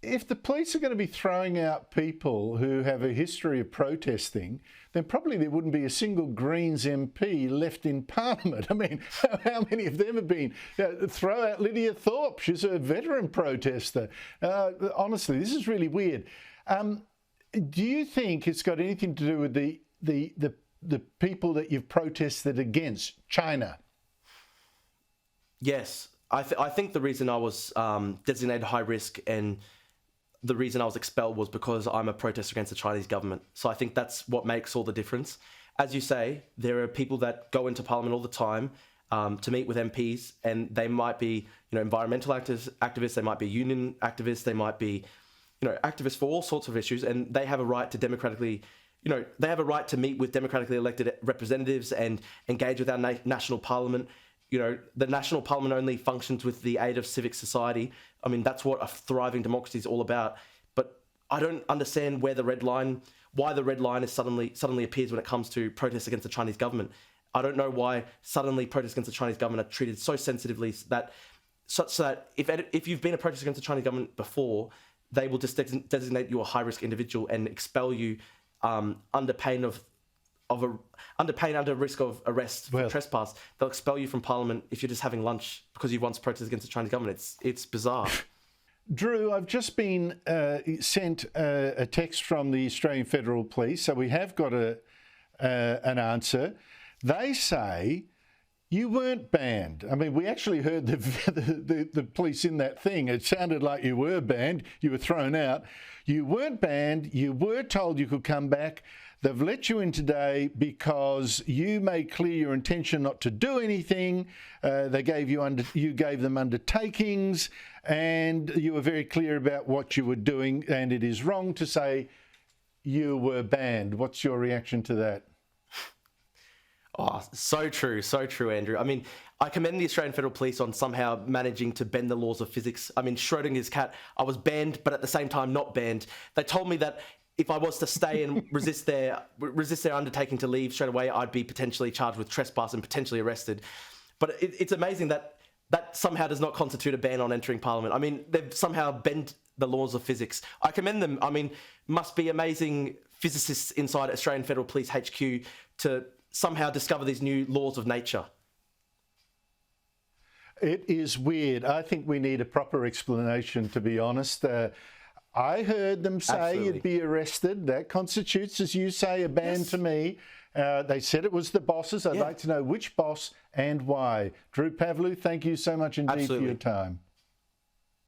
if the police are going to be throwing out people who have a history of protesting, then probably there wouldn't be a single Greens MP left in Parliament. I mean, how many of them have been? Throw out Lydia Thorpe. She's a veteran protester. Honestly, this is really weird. Do you think it's got anything to do with the people that you've protested against, China? Yes. I think the reason I was designated high risk and the reason I was expelled was because I'm a protester against the Chinese government. So I think that's what makes all the difference. As you say, there are people that go into Parliament all the time to meet with MPs, and they might be, environmental activists, they might be union activists, they might be, activists for all sorts of issues, and they have a right to democratically, they have a right to meet with democratically elected representatives and engage with our national Parliament. The national Parliament only functions with the aid of civic society. I mean, that's what a thriving democracy is all about. But I don't understand why the red line is suddenly appears when it comes to protests against the Chinese government. I don't know why suddenly protests against the Chinese government are treated so sensitively such that if you've been a protest against the Chinese government before, they will just designate you a high-risk individual and expel you under risk of arrest for trespass. They'll expel you from Parliament if you're just having lunch because you once protested against the Chinese government. It's bizarre. Drew, I've just been sent a text from the Australian Federal Police, so we have got an answer. They say you weren't banned. I mean, we actually heard the police in that thing. It sounded like you were banned. You were thrown out. You weren't banned. You were told you could come back. They've let you in today because you made clear your intention not to do anything. You gave them undertakings, and you were very clear about what you were doing. And it is wrong to say you were banned. What's your reaction to that? Oh, so true, Andrew. I mean, I commend the Australian Federal Police on somehow managing to bend the laws of physics. I mean, Schrodinger's cat, I was banned, but at the same time not banned. They told me that if I was to stay and resist their undertaking to leave straight away, I'd be potentially charged with trespass and potentially arrested. But it's amazing that somehow does not constitute a ban on entering Parliament. I mean, they've somehow bent the laws of physics. I commend them. I mean, must be amazing physicists inside Australian Federal Police HQ to somehow discover these new laws of nature. It is weird. I think we need a proper explanation, to be honest. I heard them say Absolutely. You'd be arrested. That constitutes, as you say, a ban to me. They said it was the bosses. I'd like to know which boss and why. Drew Pavlou, thank you so much indeed for your time.